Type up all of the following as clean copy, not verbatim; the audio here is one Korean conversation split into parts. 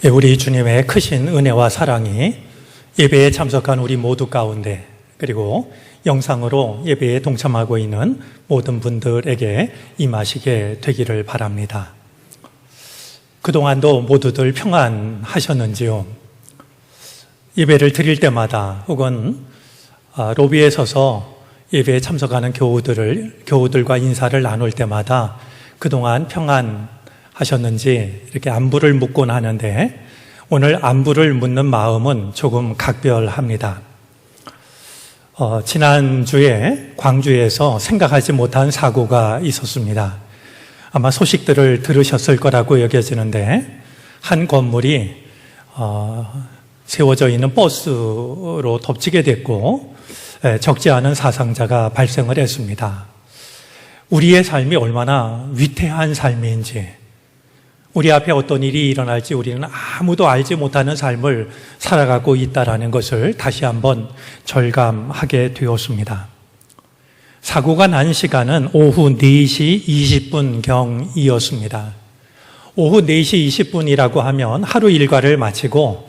우리 주님의 크신 은혜와 사랑이 예배에 참석한 우리 모두 가운데, 그리고 영상으로 예배에 동참하고 있는 모든 분들에게 임하시게 되기를 바랍니다. 그동안도 모두들 평안하셨는지요? 예배를 드릴 때마다 혹은 로비에 서서 예배에 참석하는 교우들과 인사를 나눌 때마다 그동안 평안하셨는지 이렇게 안부를 묻곤 하는데, 오늘 안부를 묻는 마음은 조금 각별합니다. 지난주에 광주에서 생각하지 못한 사고가 있었습니다. 아마 소식들을 들으셨을 거라고 여겨지는데, 한 건물이 세워져 있는 버스로 덮치게 됐고 적지 않은 사상자가 발생을 했습니다. 우리의 삶이 얼마나 위태한 삶인지, 우리 앞에 어떤 일이 일어날지 우리는 아무도 알지 못하는 삶을 살아가고 있다는 것을 다시 한번 절감하게 되었습니다. 사고가 난 시간은 오후 4시 20분경이었습니다. 오후 4시 20분이라고 하면 하루 일과를 마치고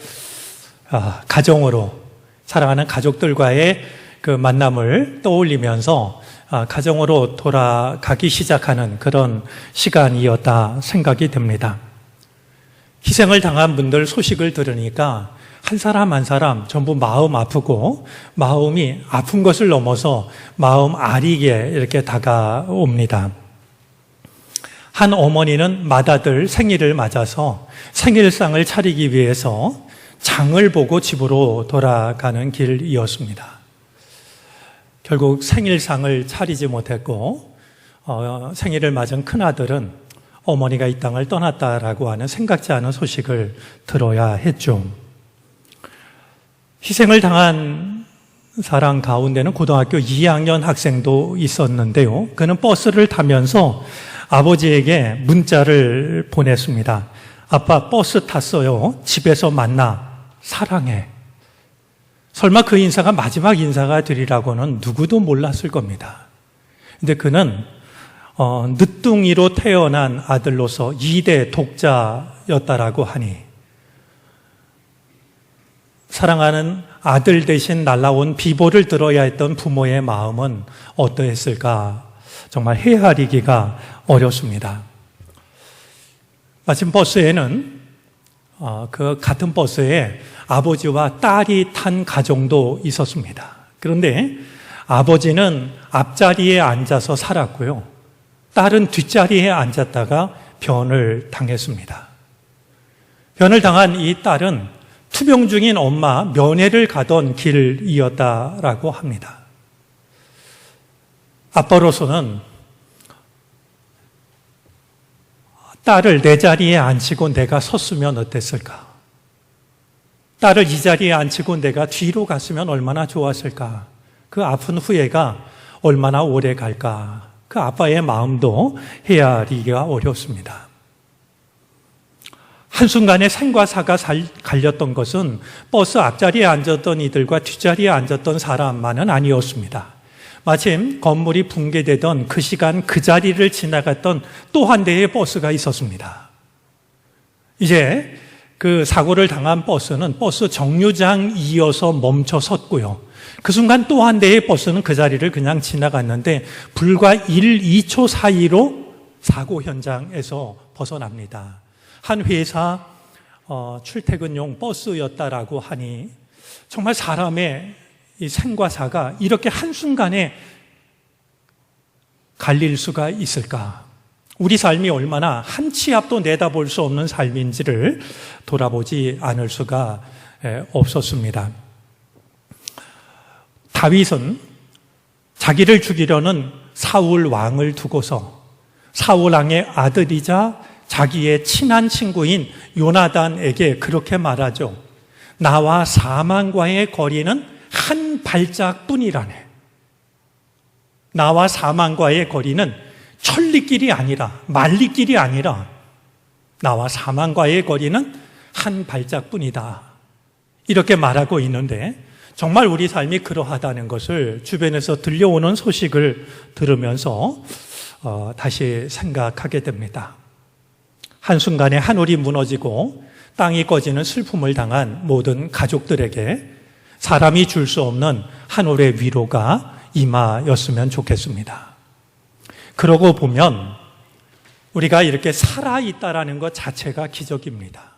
가정으로, 사랑하는 가족들과의 그 만남을 떠올리면서 가정으로 돌아가기 시작하는 그런 시간이었다 생각이 됩니다. 희생을 당한 분들 소식을 들으니까 한 사람 한 사람 전부 마음 아프고, 마음이 아픈 것을 넘어서 마음 아리게 이렇게 다가옵니다. 한 어머니는 맏아들 생일을 맞아서 생일상을 차리기 위해서 장을 보고 집으로 돌아가는 길이었습니다. 결국 생일상을 차리지 못했고 생일을 맞은 큰아들은 어머니가 이 땅을 떠났다라고 하는 생각지 않은 소식을 들어야 했죠. 희생을 당한 사람 가운데는 고등학교 2학년 학생도 있었는데요. 그는 버스를 타면서 아버지에게 문자를 보냈습니다. 아빠, 버스 탔어요. 집에서 만나. 사랑해. 설마 그 인사가 마지막 인사가 되리라고는 누구도 몰랐을 겁니다. 근데 그는 늦둥이로 태어난 아들로서 2대 독자였다라고 하니, 사랑하는 아들 대신 날라온 비보를 들어야 했던 부모의 마음은 어떠했을까? 정말 헤아리기가 어렵습니다. 마침 버스에는 그 같은 버스에 아버지와 딸이 탄 가정도 있었습니다. 그런데 아버지는 앞자리에 앉아서 살았고요, 딸은 뒷자리에 앉았다가 변을 당했습니다. 변을 당한 이 딸은 투병 중인 엄마 면회를 가던 길이었다라고 합니다. 아빠로서는 딸을 내 자리에 앉히고 내가 섰으면 어땠을까? 딸을 이 자리에 앉히고 내가 뒤로 갔으면 얼마나 좋았을까? 그 아픈 후회가 얼마나 오래 갈까? 그 아빠의 마음도 헤아리기가 어렵습니다. 한순간에 생과 사가 갈렸던 것은 버스 앞자리에 앉았던 이들과 뒷자리에 앉았던 사람만은 아니었습니다. 마침 건물이 붕괴되던 그 시간 그 자리를 지나갔던 또 한 대의 버스가 있었습니다. 이제 그 사고를 당한 버스는 버스 정류장이어서 멈춰 섰고요, 그 순간 또 한 대의 버스는 그 자리를 그냥 지나갔는데 불과 2초 사이로 사고 현장에서 벗어납니다. 한 회사 출퇴근용 버스였다라고 하니 정말 사람의 이 생과 사가 이렇게 한순간에 갈릴 수가 있을까? 우리 삶이 얼마나 한 치 앞도 내다볼 수 없는 삶인지를 돌아보지 않을 수가 없었습니다. 다윗은 자기를 죽이려는 사울 왕을 두고서 사울 왕의 아들이자 자기의 친한 친구인 요나단에게 그렇게 말하죠. 나와 사망과의 거리는 한 발짝뿐이라네. 나와 사망과의 거리는 천리길이 아니라, 만리길이 아니라 나와 사망과의 거리는 한 발짝뿐이다. 이렇게 말하고 있는데, 정말 우리 삶이 그러하다는 것을 주변에서 들려오는 소식을 들으면서 다시 생각하게 됩니다. 한순간에 하늘이 무너지고 땅이 꺼지는 슬픔을 당한 모든 가족들에게 사람이 줄 수 없는 한 올의 위로가 임하였으면 좋겠습니다. 그러고 보면 우리가 이렇게 살아있다라는 것 자체가 기적입니다.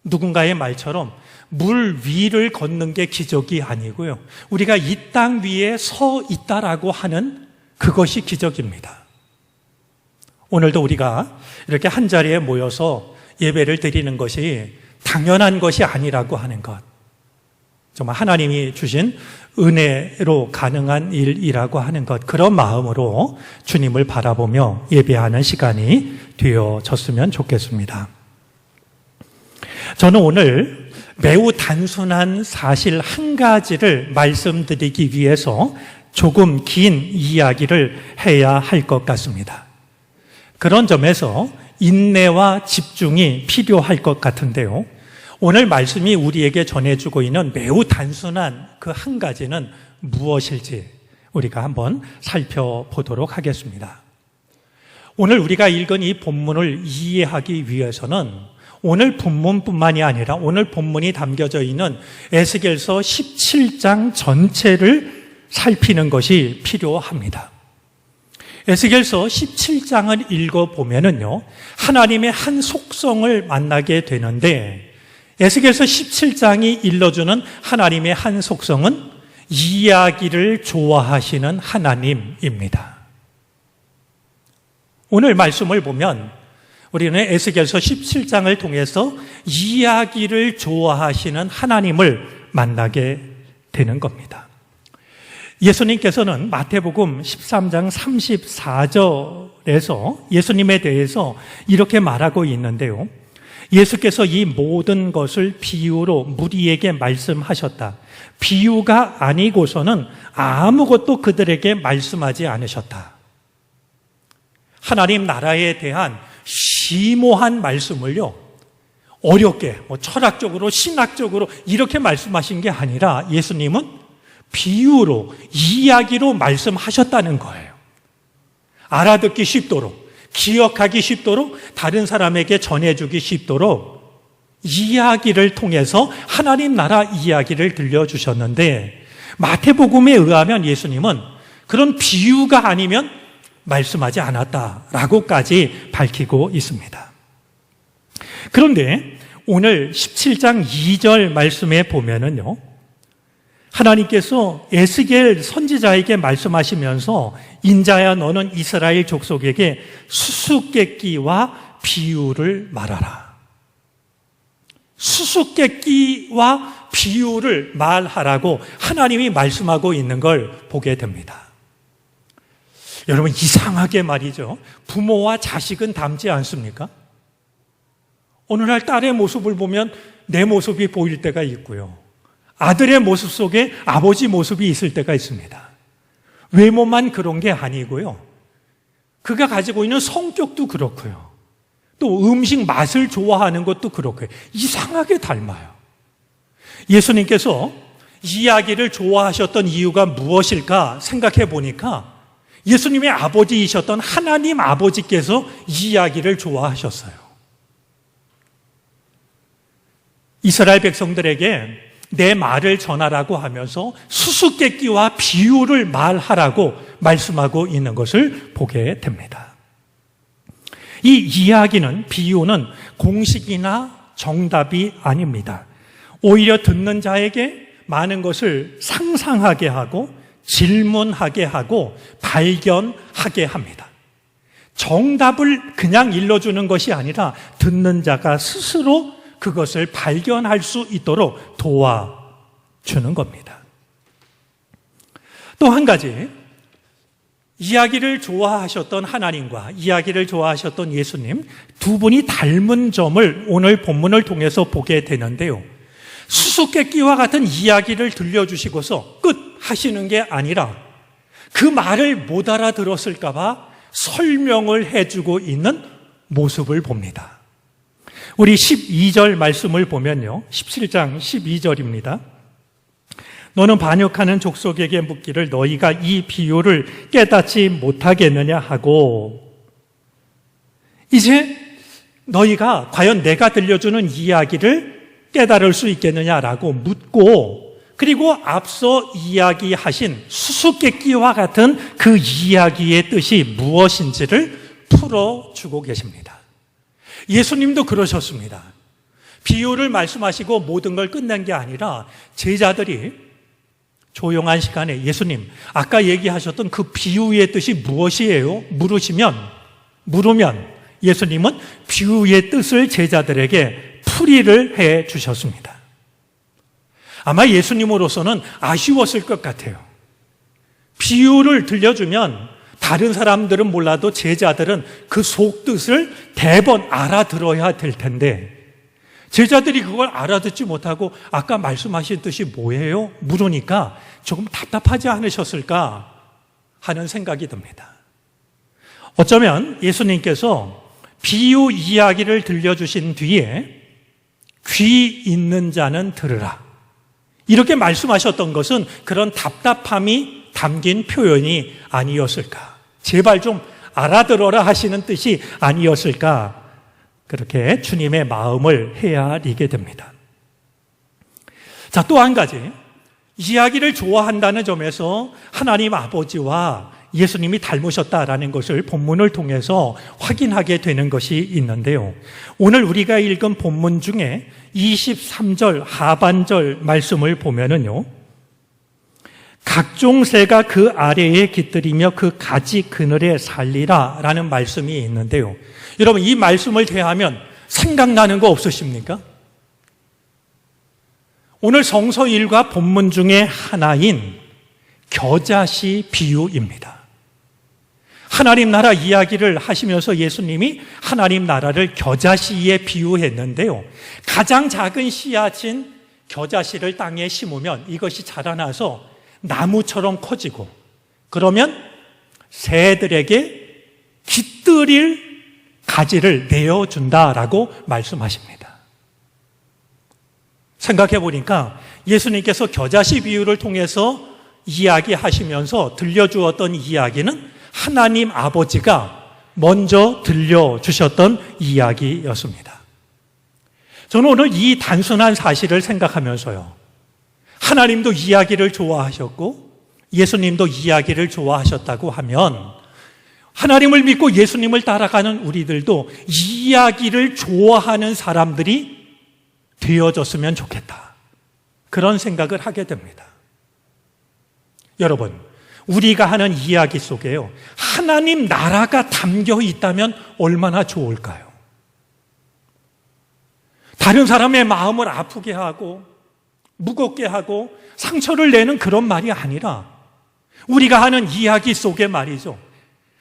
누군가의 말처럼 물 위를 걷는 게 기적이 아니고요. 우리가 이 땅 위에 서 있다라고 하는 그것이 기적입니다. 오늘도 우리가 이렇게 한 자리에 모여서 예배를 드리는 것이 당연한 것이 아니라고 하는 것. 정말 하나님이 주신 은혜로 가능한 일이라고 하는 것. 그런 마음으로 주님을 바라보며 예배하는 시간이 되어졌으면 좋겠습니다. 저는 오늘 매우 단순한 사실 한 가지를 말씀드리기 위해서 조금 긴 이야기를 해야 할 것 같습니다. 그런 점에서 인내와 집중이 필요할 것 같은데요. 오늘 말씀이 우리에게 전해주고 있는 매우 단순한 그 한 가지는 무엇일지 우리가 한번 살펴보도록 하겠습니다. 오늘 우리가 읽은 이 본문을 이해하기 위해서는 오늘 본문뿐만이 아니라 오늘 본문이 담겨져 있는 에스겔서 17장 전체를 살피는 것이 필요합니다. 에스겔서 17장을 읽어보면은요, 하나님의 한 속성을 만나게 되는데, 에스겔서 17장이 일러주는 하나님의 한 속성은 이야기를 좋아하시는 하나님입니다. 오늘 말씀을 보면 우리는 에스겔서 17장을 통해서 이야기를 좋아하시는 하나님을 만나게 되는 겁니다. 예수님께서는 마태복음 13장 34절에서 예수님에 대해서 이렇게 말하고 있는데요. 예수께서 이 모든 것을 비유로 무리에게 말씀하셨다. 비유가 아니고서는 아무것도 그들에게 말씀하지 않으셨다. 하나님 나라에 대한 심오한 말씀을요, 어렵게 철학적으로 신학적으로 이렇게 말씀하신 게 아니라 예수님은 비유로 이야기로 말씀하셨다는 거예요. 알아듣기 쉽도록, 기억하기 쉽도록, 다른 사람에게 전해주기 쉽도록 이야기를 통해서 하나님 나라 이야기를 들려주셨는데, 마태복음에 의하면 예수님은 그런 비유가 아니면 말씀하지 않았다라고까지 밝히고 있습니다. 그런데 오늘 17장 2절 말씀에 보면은요, 하나님께서 에스겔 선지자에게 말씀하시면서 인자야 너는 이스라엘 족속에게 수수께끼와 비유를 말하라. 수수께끼와 비유를 말하라고 하나님이 말씀하고 있는 걸 보게 됩니다. 여러분, 이상하게 말이죠. 부모와 자식은 닮지 않습니까? 어느 날 딸의 모습을 보면 내 모습이 보일 때가 있고요. 아들의 모습 속에 아버지 모습이 있을 때가 있습니다. 외모만 그런 게 아니고요. 그가 가지고 있는 성격도 그렇고요. 또 음식 맛을 좋아하는 것도 그렇고요. 이상하게 닮아요. 예수님께서 이야기를 좋아하셨던 이유가 무엇일까 생각해 보니까 예수님의 아버지이셨던 하나님 아버지께서 이야기를 좋아하셨어요. 이스라엘 백성들에게 내 말을 전하라고 하면서 수수께끼와 비유를 말하라고 말씀하고 있는 것을 보게 됩니다. 이 이야기는, 비유는 공식이나 정답이 아닙니다. 오히려 듣는 자에게 많은 것을 상상하게 하고 질문하게 하고 발견하게 합니다. 정답을 그냥 일러주는 것이 아니라 듣는 자가 스스로 그것을 발견할 수 있도록 도와주는 겁니다. 또 한 가지, 이야기를 좋아하셨던 하나님과 이야기를 좋아하셨던 예수님 두 분이 닮은 점을 오늘 본문을 통해서 보게 되는데요. 수수께끼와 같은 이야기를 들려주시고서 끝 하시는 게 아니라 그 말을 못 알아들었을까 봐 설명을 해주고 있는 모습을 봅니다. 우리 12절 말씀을 보면요, 17장 12절입니다. 너는 반역하는 족속에게 묻기를 너희가 이 비유를 깨닫지 못하겠느냐 하고, 이제 너희가 과연 내가 들려주는 이야기를 깨달을 수 있겠느냐라고 묻고, 그리고 앞서 이야기하신 수수께끼와 같은 그 이야기의 뜻이 무엇인지를 풀어주고 계십니다. 예수님도 그러셨습니다. 비유를 말씀하시고 모든 걸 끝낸 게 아니라 제자들이 조용한 시간에 예수님, 아까 얘기하셨던 그 비유의 뜻이 무엇이에요? 물으면 예수님은 비유의 뜻을 제자들에게 풀이를 해 주셨습니다. 아마 예수님으로서는 아쉬웠을 것 같아요. 비유를 들려주면 다른 사람들은 몰라도 제자들은 그 속뜻을 대번 알아들어야 될 텐데, 제자들이 그걸 알아듣지 못하고 아까 말씀하신 뜻이 뭐예요? 물으니까 조금 답답하지 않으셨을까 하는 생각이 듭니다. 어쩌면 예수님께서 비유 이야기를 들려주신 뒤에 귀 있는 자는 들으라, 이렇게 말씀하셨던 것은 그런 답답함이 담긴 표현이 아니었을까, 제발 좀 알아들어라 하시는 뜻이 아니었을까, 그렇게 주님의 마음을 헤아리게 됩니다. 자, 또 한 가지, 이야기를 좋아한다는 점에서 하나님 아버지와 예수님이 닮으셨다라는 것을 본문을 통해서 확인하게 되는 것이 있는데요. 오늘 우리가 읽은 본문 중에 23절 하반절 말씀을 보면은요, 각종 새가 그 아래에 깃들이며 그 가지 그늘에 살리라 라는 말씀이 있는데요. 여러분, 이 말씀을 대하면 생각나는 거 없으십니까? 오늘 성서 일과 본문 중에 하나인 겨자씨 비유입니다. 하나님 나라 이야기를 하시면서 예수님이 하나님 나라를 겨자씨에 비유했는데요. 가장 작은 씨앗인 겨자씨를 땅에 심으면 이것이 자라나서 나무처럼 커지고, 그러면 새들에게 깃들일 가지를 내어준다라고 말씀하십니다. 생각해 보니까 예수님께서 겨자씨 비유를 통해서 이야기하시면서 들려주었던 이야기는 하나님 아버지가 먼저 들려주셨던 이야기였습니다. 저는 오늘 이 단순한 사실을 생각하면서요, 하나님도 이야기를 좋아하셨고 예수님도 이야기를 좋아하셨다고 하면 하나님을 믿고 예수님을 따라가는 우리들도 이야기를 좋아하는 사람들이 되어졌으면 좋겠다, 그런 생각을 하게 됩니다. 여러분, 우리가 하는 이야기 속에요, 하나님 나라가 담겨 있다면 얼마나 좋을까요? 다른 사람의 마음을 아프게 하고 무겁게 하고 상처를 내는 그런 말이 아니라, 우리가 하는 이야기 속에 말이죠,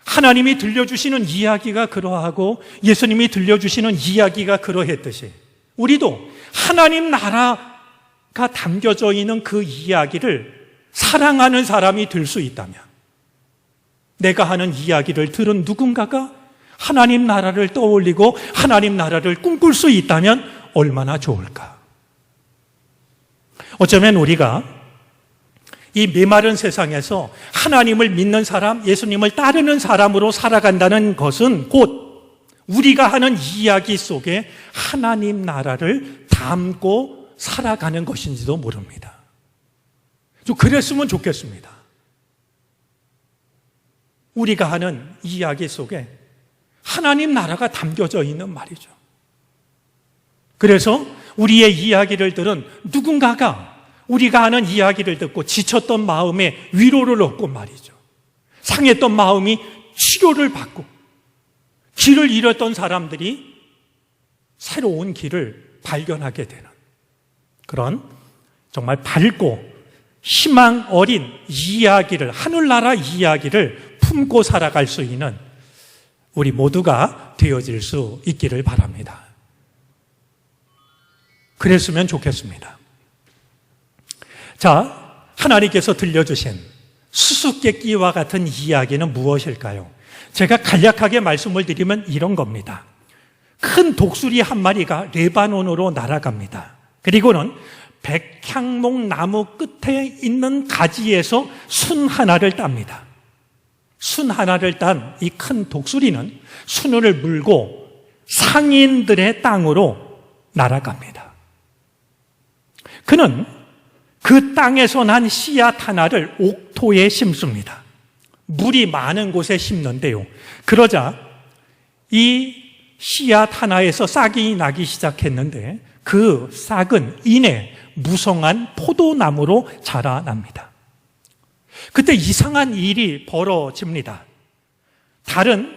하나님이 들려주시는 이야기가 그러하고 예수님이 들려주시는 이야기가 그러했듯이 우리도 하나님 나라가 담겨져 있는 그 이야기를 사랑하는 사람이 될 수 있다면, 내가 하는 이야기를 들은 누군가가 하나님 나라를 떠올리고 하나님 나라를 꿈꿀 수 있다면 얼마나 좋을까. 어쩌면 우리가 이 메마른 세상에서 하나님을 믿는 사람, 예수님을 따르는 사람으로 살아간다는 것은 곧 우리가 하는 이야기 속에 하나님 나라를 담고 살아가는 것인지도 모릅니다. 좀 그랬으면 좋겠습니다. 우리가 하는 이야기 속에 하나님 나라가 담겨져 있는 말이죠. 그래서 우리의 이야기를 들은 누군가가 우리가 하는 이야기를 듣고 지쳤던 마음에 위로를 얻고 말이죠, 상했던 마음이 치료를 받고 길을 잃었던 사람들이 새로운 길을 발견하게 되는 그런 정말 밝고 희망 어린 이야기를, 하늘나라 이야기를 품고 살아갈 수 있는 우리 모두가 되어질 수 있기를 바랍니다. 그랬으면 좋겠습니다. 자, 하나님께서 들려주신 수수께끼와 같은 이야기는 무엇일까요? 제가 간략하게 말씀을 드리면 이런 겁니다. 큰 독수리 한 마리가 레바논으로 날아갑니다. 그리고는 백향목 나무 끝에 있는 가지에서 순 하나를 땁니다. 순 하나를 딴 이 큰 독수리는 순을 물고 상인들의 땅으로 날아갑니다. 그는 그 땅에서 난 씨앗 하나를 옥토에 심습니다. 물이 많은 곳에 심는데요. 그러자 이 씨앗 하나에서 싹이 나기 시작했는데 그 싹은 이내 무성한 포도나무로 자라납니다. 그때 이상한 일이 벌어집니다. 다른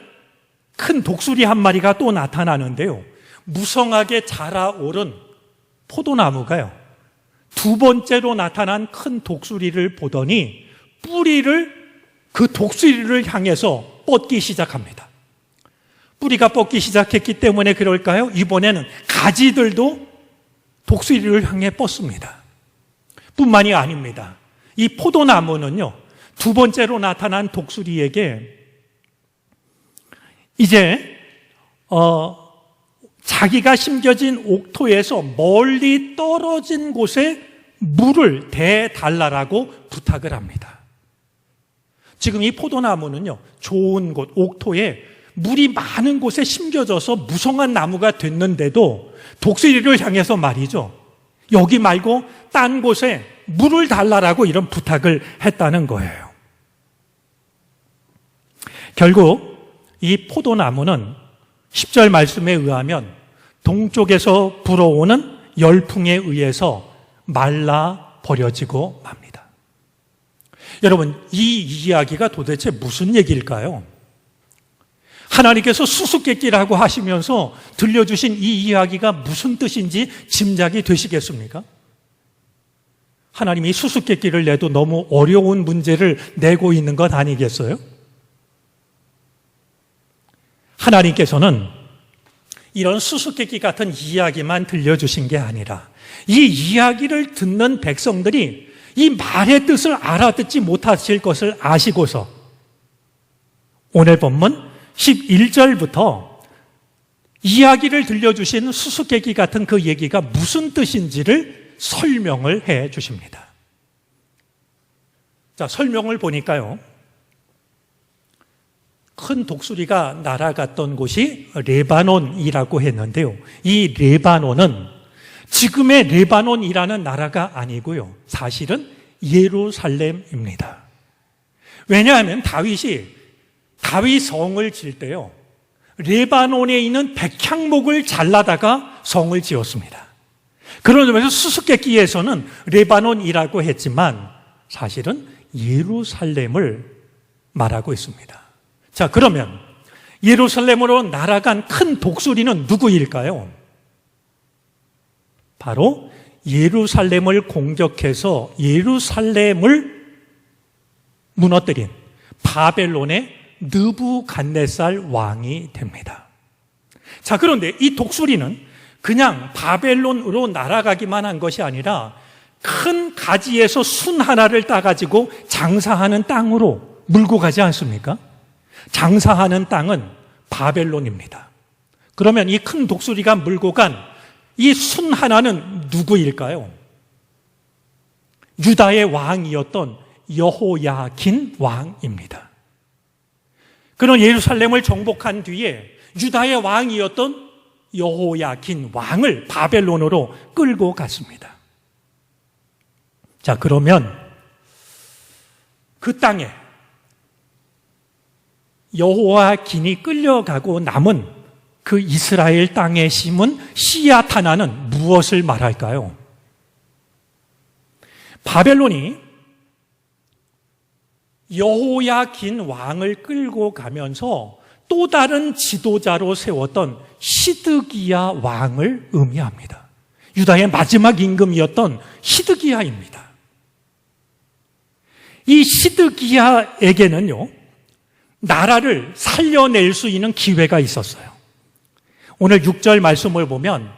큰 독수리 한 마리가 또 나타나는데요. 무성하게 자라오른 포도나무가요. 두 번째로 나타난 큰 독수리를 보더니 뿌리를 그 독수리를 향해서 뻗기 시작합니다. 뿌리가 뻗기 시작했기 때문에 그럴까요? 이번에는 가지들도 독수리를 향해 뻗습니다. 뿐만이 아닙니다. 이 포도나무는요, 두 번째로 나타난 독수리에게 이제 자기가 심겨진 옥토에서 멀리 떨어진 곳에 물을 대달라고 부탁을 합니다. 지금 이 포도나무는요, 좋은 곳, 옥토에 물이 많은 곳에 심겨져서 무성한 나무가 됐는데도 독수리를 향해서 말이죠, 여기 말고 딴 곳에 물을 달라고 이런 부탁을 했다는 거예요. 결국 이 포도나무는 10절 말씀에 의하면 동쪽에서 불어오는 열풍에 의해서 말라 버려지고 맙니다. 여러분, 이 이야기가 도대체 무슨 얘기일까요? 하나님께서 수수께끼라고 하시면서 들려주신 이 이야기가 무슨 뜻인지 짐작이 되시겠습니까? 하나님이 수수께끼를 내도 너무 어려운 문제를 내고 있는 것 아니겠어요? 하나님께서는 이런 수수께끼 같은 이야기만 들려주신 게 아니라 이 이야기를 듣는 백성들이 이 말의 뜻을 알아듣지 못하실 것을 아시고서 오늘 본문 11절부터 이야기를 들려주신 수수께끼 같은 그 얘기가 무슨 뜻인지를 설명을 해 주십니다. 자, 설명을 보니까요, 큰 독수리가 날아갔던 곳이 레바논이라고 했는데요. 이 레바논은 지금의 레바논이라는 나라가 아니고요, 사실은 예루살렘입니다. 왜냐하면 다윗 성을 질 때요, 레바논에 있는 백향목을 잘라다가 성을 지었습니다. 그런 점에서 수수께끼에서는 레바논이라고 했지만 사실은 예루살렘을 말하고 있습니다. 자, 그러면 예루살렘으로 날아간 큰 독수리는 누구일까요? 바로 예루살렘을 공격해서 예루살렘을 무너뜨린 바벨론의 느부갓네살 왕이 됩니다. 자, 그런데 이 독수리는 그냥 바벨론으로 날아가기만 한 것이 아니라 큰 가지에서 순 하나를 따가지고 장사하는 땅으로 물고 가지 않습니까? 장사하는 땅은 바벨론입니다. 그러면 이 큰 독수리가 물고 간 이 순 하나는 누구일까요? 유다의 왕이었던 여호야긴 왕입니다. 그는 예루살렘을 정복한 뒤에 유다의 왕이었던 여호야긴 왕을 바벨론으로 끌고 갔습니다. 자, 그러면 그 땅에 여호야긴이 끌려가고 남은 그 이스라엘 땅에 심은 씨앗 하나는 무엇을 말할까요? 바벨론이 여호야긴 왕을 끌고 가면서 또 다른 지도자로 세웠던 시드기야 왕을 의미합니다. 유다의 마지막 임금이었던 시드기야입니다. 이 시드기야에게는요, 나라를 살려낼 수 있는 기회가 있었어요. 오늘 6절 말씀을 보면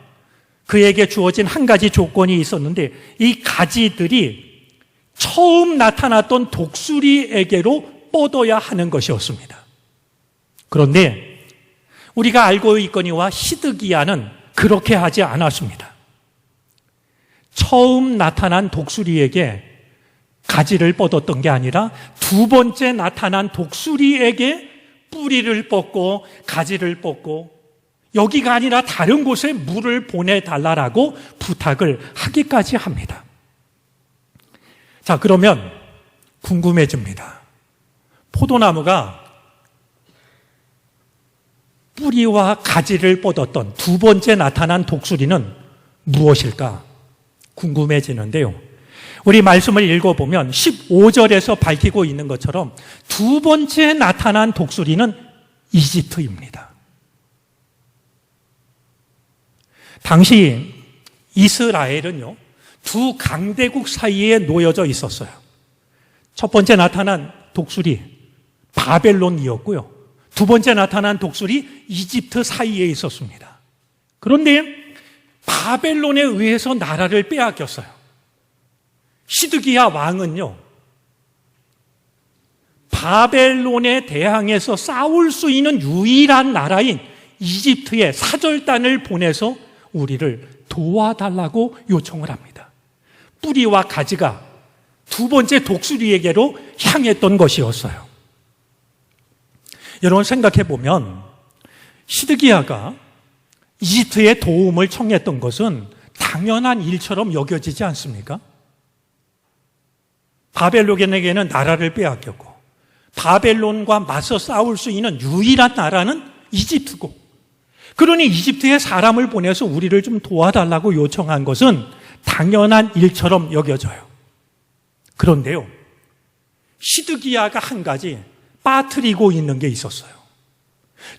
그에게 주어진 한 가지 조건이 있었는데 이 가지들이 처음 나타났던 독수리에게로 뻗어야 하는 것이었습니다. 그런데 우리가 알고 있거니와 시드기야는 그렇게 하지 않았습니다. 처음 나타난 독수리에게 가지를 뻗었던 게 아니라 두 번째 나타난 독수리에게 뿌리를 뻗고 가지를 뻗고 여기가 아니라 다른 곳에 물을 보내달라고 부탁을 하기까지 합니다. 자, 그러면 궁금해집니다. 포도나무가 뿌리와 가지를 뻗었던 두 번째 나타난 독수리는 무엇일까? 궁금해지는데요. 우리 말씀을 읽어보면 15절에서 밝히고 있는 것처럼 두 번째 나타난 독수리는 이집트입니다. 당시 이스라엘은요, 두 강대국 사이에 놓여져 있었어요. 첫 번째 나타난 독수리, 바벨론이었고요. 두 번째 나타난 독수리, 이집트 사이에 있었습니다. 그런데 바벨론에 의해서 나라를 빼앗겼어요. 시드기야 왕은요, 바벨론에 대항해서 싸울 수 있는 유일한 나라인 이집트에 사절단을 보내서 우리를 도와달라고 요청을 합니다. 뿌리와 가지가 두 번째 독수리에게로 향했던 것이었어요. 여러분 생각해 보면 시드기야가 이집트의 도움을 청했던 것은 당연한 일처럼 여겨지지 않습니까? 바벨론에게는 나라를 빼앗겼고 바벨론과 맞서 싸울 수 있는 유일한 나라는 이집트고, 그러니 이집트에 사람을 보내서 우리를 좀 도와달라고 요청한 것은 당연한 일처럼 여겨져요. 그런데요, 시드기야가 한 가지 빠뜨리고 있는 게 있었어요.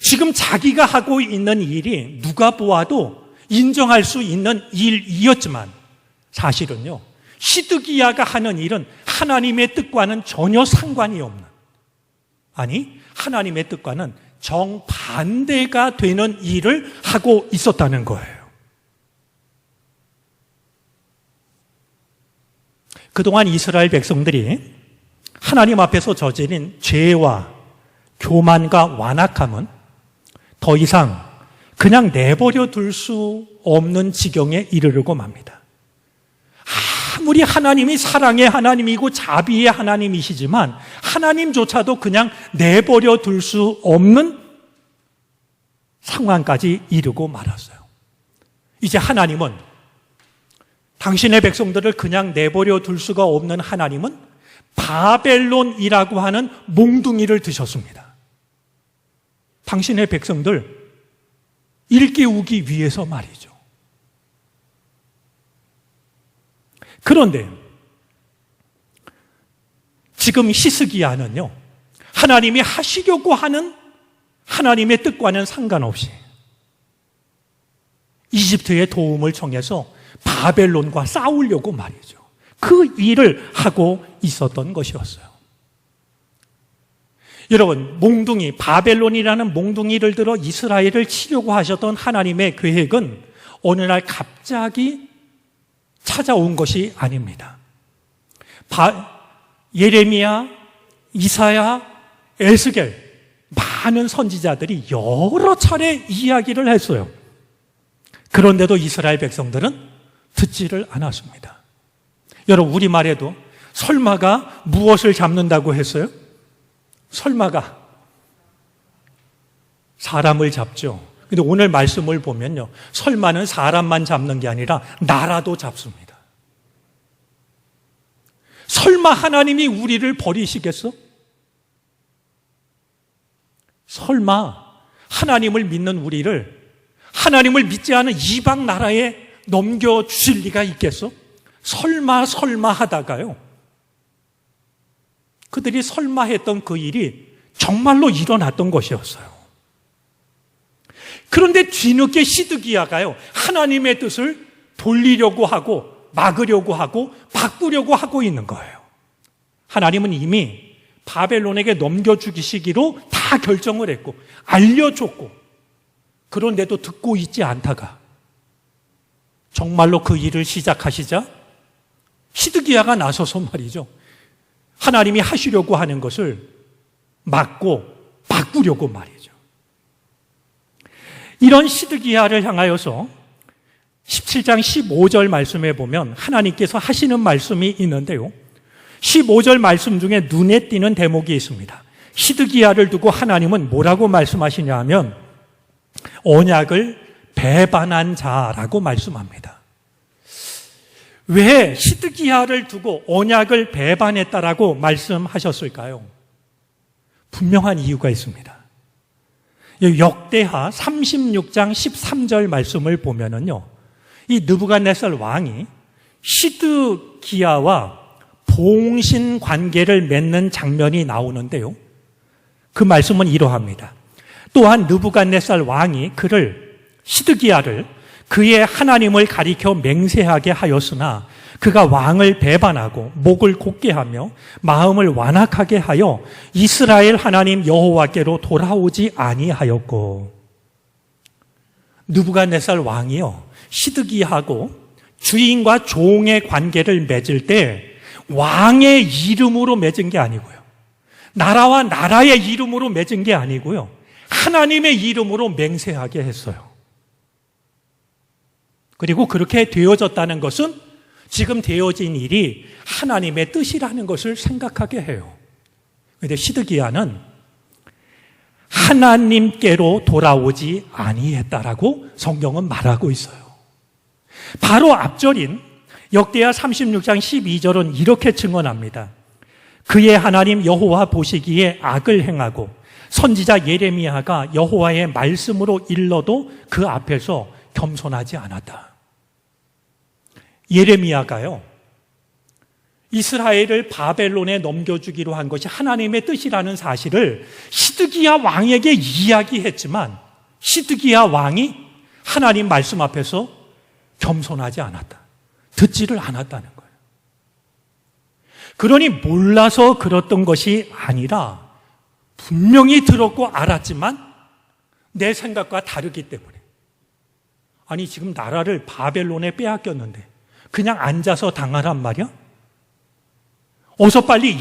지금 자기가 하고 있는 일이 누가 보아도 인정할 수 있는 일이었지만 사실은요, 시드기야가 하는 일은 하나님의 뜻과는 전혀 상관이 없는, 아니 하나님의 뜻과는 정반대가 되는 일을 하고 있었다는 거예요. 그동안 이스라엘 백성들이 하나님 앞에서 저지른 죄와 교만과 완악함은 더 이상 그냥 내버려 둘 수 없는 지경에 이르르고 맙니다. 아무리 하나님이 사랑의 하나님이고 자비의 하나님이시지만 하나님조차도 그냥 내버려 둘 수 없는 상황까지 이르고 말았어요. 이제 하나님은, 당신의 백성들을 그냥 내버려 둘 수가 없는 하나님은 바벨론이라고 하는 몽둥이를 드셨습니다. 당신의 백성들 일깨우기 위해서 말이죠. 그런데 지금 히스기야는요, 하나님이 하시려고 하는 하나님의 뜻과는 상관없이 이집트의 도움을 청해서 바벨론과 싸우려고 말이죠. 그 일을 하고 있었던 것이었어요. 여러분, 몽둥이, 바벨론이라는 몽둥이를 들어 이스라엘을 치려고 하셨던 하나님의 계획은 어느 날 갑자기 찾아온 것이 아닙니다. 예레미야, 이사야, 에스겔, 많은 선지자들이 여러 차례 이야기를 했어요. 그런데도 이스라엘 백성들은 듣지를 않았습니다. 여러분, 우리말에도 설마가 무엇을 잡는다고 했어요? 설마가 사람을 잡죠. 근데 오늘 말씀을 보면요, 설마는 사람만 잡는 게 아니라 나라도 잡습니다. 설마 하나님이 우리를 버리시겠어? 설마 하나님을 믿는 우리를 하나님을 믿지 않은 이방 나라에 넘겨주실 리가 있겠어? 설마 하다가요, 그들이 설마 했던 그 일이 정말로 일어났던 것이었어요. 그런데 뒤늦게 시드기야가요, 하나님의 뜻을 돌리려고 하고 막으려고 하고 바꾸려고 하고 있는 거예요. 하나님은 이미 바벨론에게 넘겨주시기로 다 결정을 했고 알려줬고, 그런데도 듣고 있지 않다가 정말로 그 일을 시작하시자 시드기야가 나서서 말이죠, 하나님이 하시려고 하는 것을 막고 바꾸려고 말이죠. 이런 시드기야를 향하여서 17장 15절 말씀에 보면 하나님께서 하시는 말씀이 있는데요, 15절 말씀 중에 눈에 띄는 대목이 있습니다. 시드기야를 두고 하나님은 뭐라고 말씀하시냐 하면 언약을 배반한 자라고 말씀합니다. 왜 시드기야를 두고 언약을 배반했다라고 말씀하셨을까요? 분명한 이유가 있습니다. 역대하 36장 13절 말씀을 보면은요, 이 느부갓네살 왕이 시드기야와 봉신 관계를 맺는 장면이 나오는데요, 그 말씀은 이러합니다. 또한 느부갓네살 왕이 시드기야를 그의 하나님을 가리켜 맹세하게 하였으나 그가 왕을 배반하고 목을 곧게 하며 마음을 완악하게 하여 이스라엘 하나님 여호와께로 돌아오지 아니하였고, 느부갓네살 왕이요, 시드기야하고 주인과 종의 관계를 맺을 때 왕의 이름으로 맺은 게 아니고요, 나라와 나라의 이름으로 맺은 게 아니고요, 하나님의 이름으로 맹세하게 했어요. 그리고 그렇게 되어졌다는 것은 지금 되어진 일이 하나님의 뜻이라는 것을 생각하게 해요. 그런데 시드기야는 하나님께로 돌아오지 아니했다라고 성경은 말하고 있어요. 바로 앞절인 역대하 36장 12절은 이렇게 증언합니다. 그의 하나님 여호와 보시기에 악을 행하고 선지자 예레미야가 여호와의 말씀으로 일러도 그 앞에서 겸손하지 않았다. 예레미야가요, 이스라엘을 바벨론에 넘겨주기로 한 것이 하나님의 뜻이라는 사실을 시드기야 왕에게 이야기했지만 시드기야 왕이 하나님 말씀 앞에서 겸손하지 않았다. 듣지를 않았다는 거예요. 그러니 몰라서 그랬던 것이 아니라 분명히 들었고 알았지만 내 생각과 다르기 때문에, 아니 지금 나라를 바벨론에 빼앗겼는데 그냥 앉아서 당하란 말이야? 어서 빨리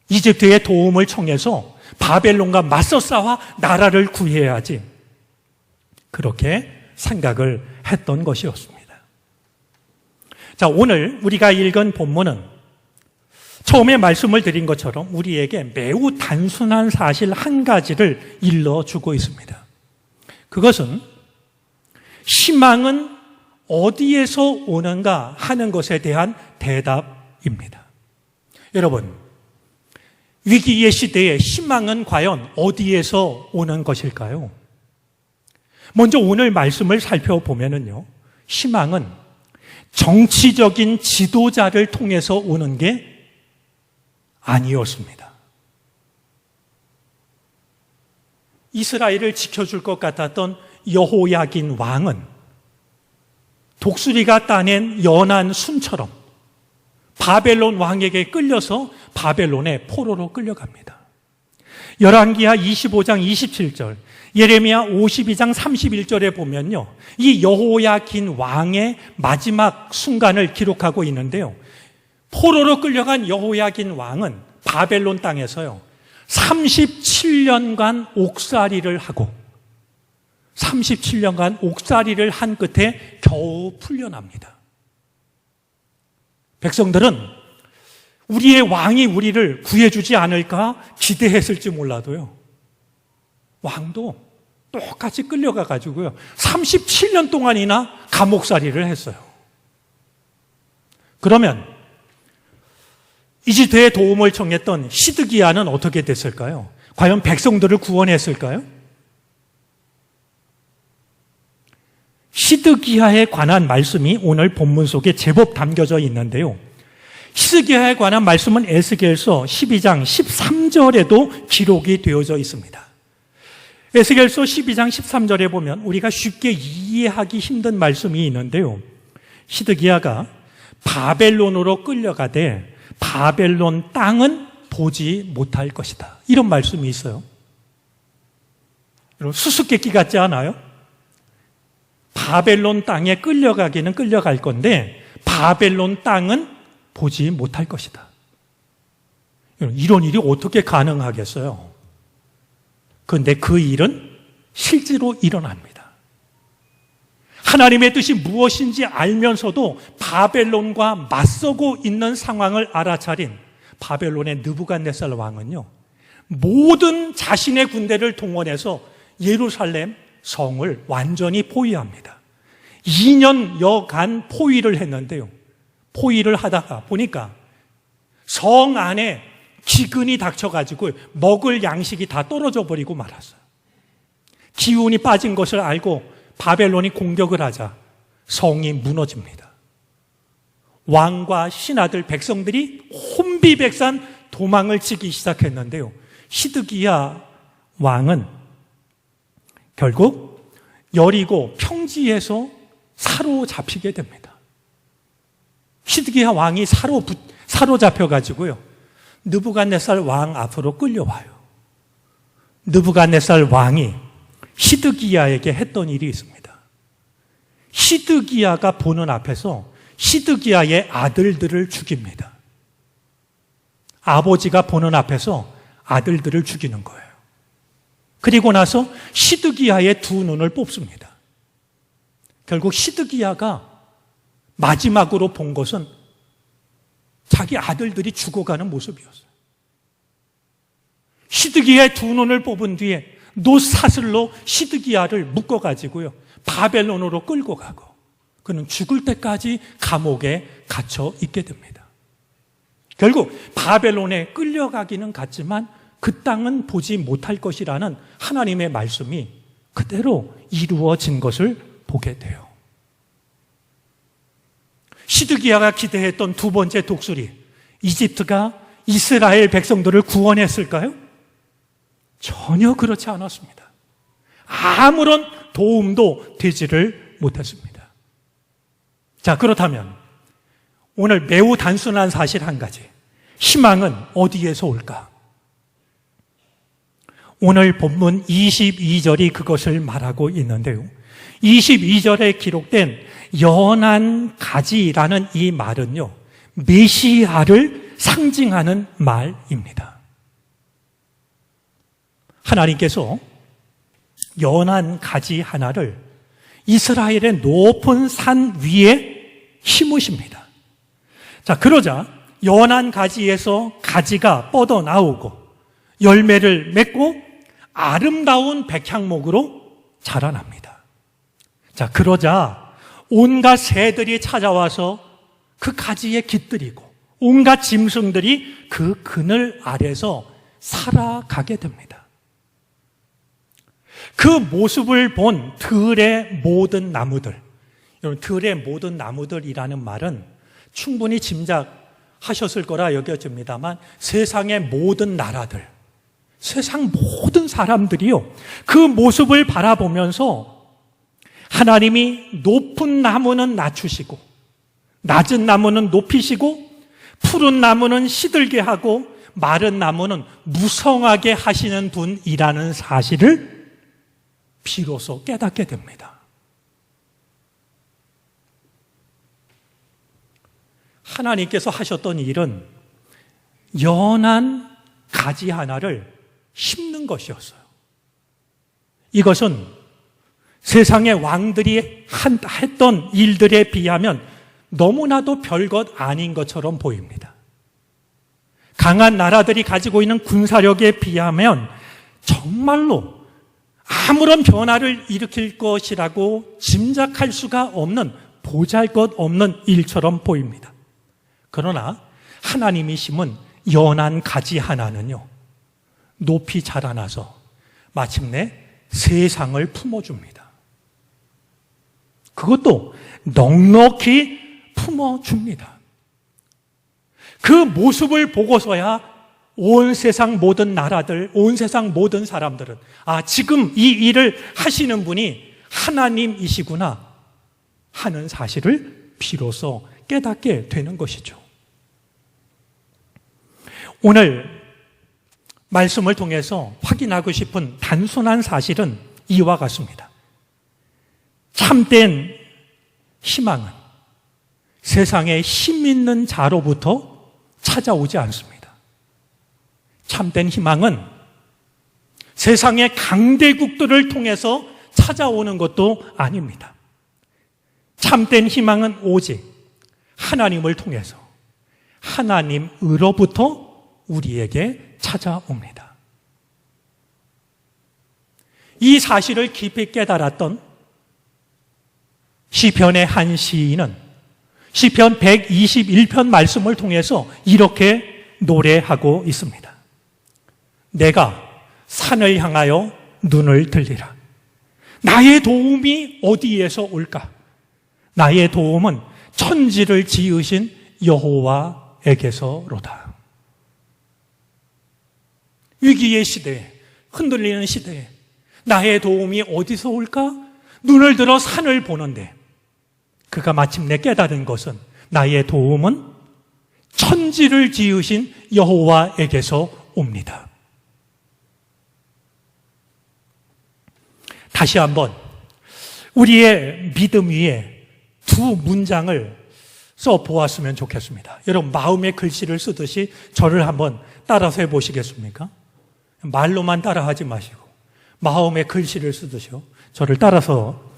이집트의 도움을 청해서 바벨론과 맞서 싸워 나라를 구해야지. 그렇게 생각을 했던 것이었습니다. 자, 오늘 우리가 읽은 본문은 처음에 말씀을 드린 것처럼 우리에게 매우 단순한 사실 한 가지를 일러주고 있습니다. 그것은 희망은 어디에서 오는가 하는 것에 대한 대답입니다. 여러분, 위기의 시대에 희망은 과연 어디에서 오는 것일까요? 먼저 오늘 말씀을 살펴보면요, 희망은 정치적인 지도자를 통해서 오는 게 아니었습니다. 이스라엘을 지켜줄 것 같았던 여호야긴 왕은 독수리가 따낸 연한 순처럼 바벨론 왕에게 끌려서 바벨론의 포로로 끌려갑니다. 열왕기하 25장 27절, 예레미야 52장 31절에 보면요, 이 여호야긴 왕의 마지막 순간을 기록하고 있는데요, 포로로 끌려간 여호야긴 왕은 바벨론 땅에서요 37년간 옥살이를 하고 37년간 옥살이를 한 끝에 겨우 풀려납니다. 백성들은 우리의 왕이 우리를 구해주지 않을까 기대했을지 몰라도요, 왕도 똑같이 끌려가가지고요 37년 동안이나 감옥살이를 했어요. 그러면 이집트의 도움을 청했던 시드기야는 어떻게 됐을까요? 과연 백성들을 구원했을까요? 시드기야에 관한 말씀이 오늘 본문 속에 제법 담겨져 있는데요, 시드기야에 관한 말씀은 에스겔서 12장 13절에도 기록이 되어져 있습니다. 에스겔서 12장 13절에 보면 우리가 쉽게 이해하기 힘든 말씀이 있는데요, 시드기야가 바벨론으로 끌려가되 바벨론 땅은 보지 못할 것이다, 이런 말씀이 있어요. 여러분, 수수께끼 같지 않아요? 바벨론 땅에 끌려가기는 끌려갈 건데 바벨론 땅은 보지 못할 것이다. 이런 일이 어떻게 가능하겠어요? 그런데 그 일은 실제로 일어납니다. 하나님의 뜻이 무엇인지 알면서도 바벨론과 맞서고 있는 상황을 알아차린 바벨론의 느부갓네살 왕은요, 모든 자신의 군대를 동원해서 예루살렘 성을 완전히 포위합니다. 2년여간 포위를 했는데요. 포위를 하다가 보니까 성 안에 기근이 닥쳐가지고 먹을 양식이 다 떨어져 버리고 말았어요. 기운이 빠진 것을 알고 바벨론이 공격을 하자 성이 무너집니다. 왕과 신하들, 백성들이 혼비백산 도망을 치기 시작했는데요. 시드기야 왕은 결국 여리고 평지에서 사로잡히게 됩니다. 시드기야 왕이 사로잡혀가지고요. 느부갓네살 왕 앞으로 끌려와요. 느부갓네살 왕이 시드기야에게 했던 일이 있습니다. 시드기야가 보는 앞에서 시드기야의 아들들을 죽입니다. 아버지가 보는 앞에서 아들들을 죽이는 거예요. 그리고 나서 시드기야의 두 눈을 뽑습니다. 결국 시드기야가 마지막으로 본 것은 자기 아들들이 죽어가는 모습이었어요. 시드기야의 두 눈을 뽑은 뒤에 노사슬로 시드기야를 묶어가지고요, 바벨론으로 끌고 가고 그는 죽을 때까지 감옥에 갇혀 있게 됩니다. 결국 바벨론에 끌려가기는 갔지만 그 땅은 보지 못할 것이라는 하나님의 말씀이 그대로 이루어진 것을 보게 돼요. 시드기야가 기대했던 두 번째 독수리, 이집트가 이스라엘 백성들을 구원했을까요? 전혀 그렇지 않았습니다. 아무런 도움도 되지를 못했습니다. 자, 그렇다면 오늘 매우 단순한 사실 한 가지, 희망은 어디에서 올까? 오늘 본문 22절이 그것을 말하고 있는데요. 22절에 기록된 연한 가지라는 이 말은요, 메시아를 상징하는 말입니다. 하나님께서 연한 가지 하나를 이스라엘의 높은 산 위에 심으십니다. 자, 그러자 연한 가지에서 가지가 뻗어나오고 열매를 맺고 아름다운 백향목으로 자라납니다. 자, 그러자 온갖 새들이 찾아와서 그 가지에 깃들이고 온갖 짐승들이 그 그늘 아래서 살아가게 됩니다. 그 모습을 본 들의 모든 나무들, 여러분, 들의 모든 나무들이라는 말은 충분히 짐작하셨을 거라 여겨집니다만 세상의 모든 나라들, 세상 모든 사람들이요, 그 모습을 바라보면서 하나님이 높은 나무는 낮추시고 낮은 나무는 높이시고 푸른 나무는 시들게 하고 마른 나무는 무성하게 하시는 분이라는 사실을 비로소 깨닫게 됩니다. 하나님께서 하셨던 일은 연한 가지 하나를 심는 것이었어요. 이것은 세상의 왕들이 했던 일들에 비하면 너무나도 별것 아닌 것처럼 보입니다. 강한 나라들이 가지고 있는 군사력에 비하면 정말로 아무런 변화를 일으킬 것이라고 짐작할 수가 없는 보잘것없는 일처럼 보입니다. 그러나 하나님이 심은 연한 가지 하나는요, 높이 자라나서 마침내 세상을 품어줍니다. 그것도 넉넉히 품어줍니다. 그 모습을 보고서야 온 세상 모든 나라들, 온 세상 모든 사람들은 지금 이 일을 하시는 분이 하나님이시구나 하는 사실을 비로소 깨닫게 되는 것이죠. 오늘 말씀을 통해서 확인하고 싶은 단순한 사실은 이와 같습니다. 참된 희망은 세상에 힘 있는 자로부터 찾아오지 않습니다. 참된 희망은 세상의 강대국들을 통해서 찾아오는 것도 아닙니다. 참된 희망은 오직 하나님을 통해서 하나님으로부터 우리에게 찾아옵니다. 이 사실을 깊이 깨달았던 시편의 한 시인은 시편 121편 말씀을 통해서 이렇게 노래하고 있습니다. 내가 산을 향하여 눈을 들리라. 나의 도움이 어디에서 올까? 나의 도움은 천지를 지으신 여호와에게서로다. 위기의 시대에, 흔들리는 시대에 나의 도움이 어디서 올까? 눈을 들어 산을 보는데 그가 마침내 깨달은 것은 나의 도움은 천지를 지으신 여호와에게서 옵니다. 다시 한번 우리의 믿음 위에 두 문장을 써 보았으면 좋겠습니다. 여러분 마음의 글씨를 쓰듯이 저를 한번 따라서 해보시겠습니까? 말로만 따라하지 마시고 마음의 글씨를 쓰듯이요. 저를 따라서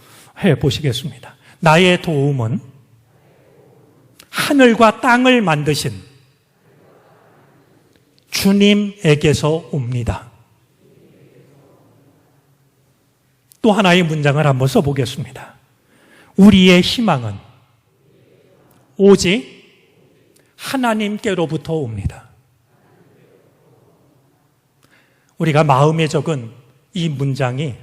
해보시겠습니다. 나의 도움은 하늘과 땅을 만드신 주님에게서 옵니다. 또 하나의 문장을 한번 써보겠습니다. 우리의 희망은 오직 하나님께로부터 옵니다. 우리가 마음에 적은 이 문장이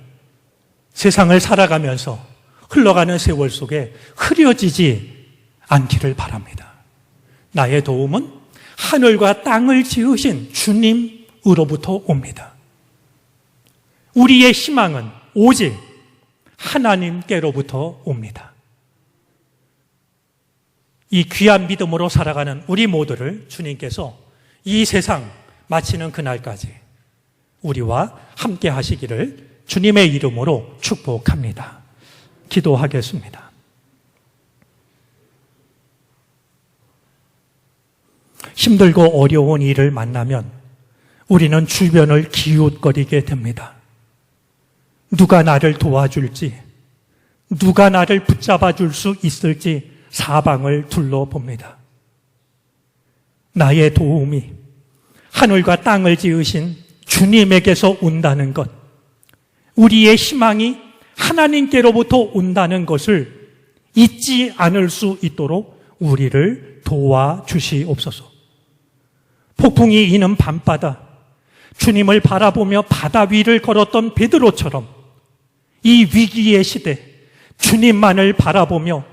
세상을 살아가면서 흘러가는 세월 속에 흐려지지 않기를 바랍니다. 나의 도움은 하늘과 땅을 지으신 주님으로부터 옵니다. 우리의 희망은 오직 하나님께로부터 옵니다. 이 귀한 믿음으로 살아가는 우리 모두를 주님께서 이 세상 마치는 그날까지 우리와 함께 하시기를 주님의 이름으로 축복합니다. 기도하겠습니다. 힘들고 어려운 일을 만나면 우리는 주변을 기웃거리게 됩니다. 누가 나를 도와줄지, 누가 나를 붙잡아 줄 수 있을지 사방을 둘러봅니다. 나의 도움이 하늘과 땅을 지으신 주님에게서 온다는 것, 우리의 희망이 하나님께로부터 온다는 것을 잊지 않을 수 있도록 우리를 도와주시옵소서. 폭풍이 이는 밤바다, 주님을 바라보며 바다 위를 걸었던 베드로처럼 이 위기의 시대, 주님만을 바라보며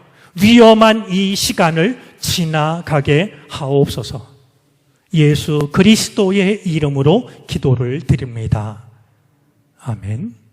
위험한 이 시간을 지나가게 하옵소서. 예수 그리스도의 이름으로 기도를 드립니다. 아멘.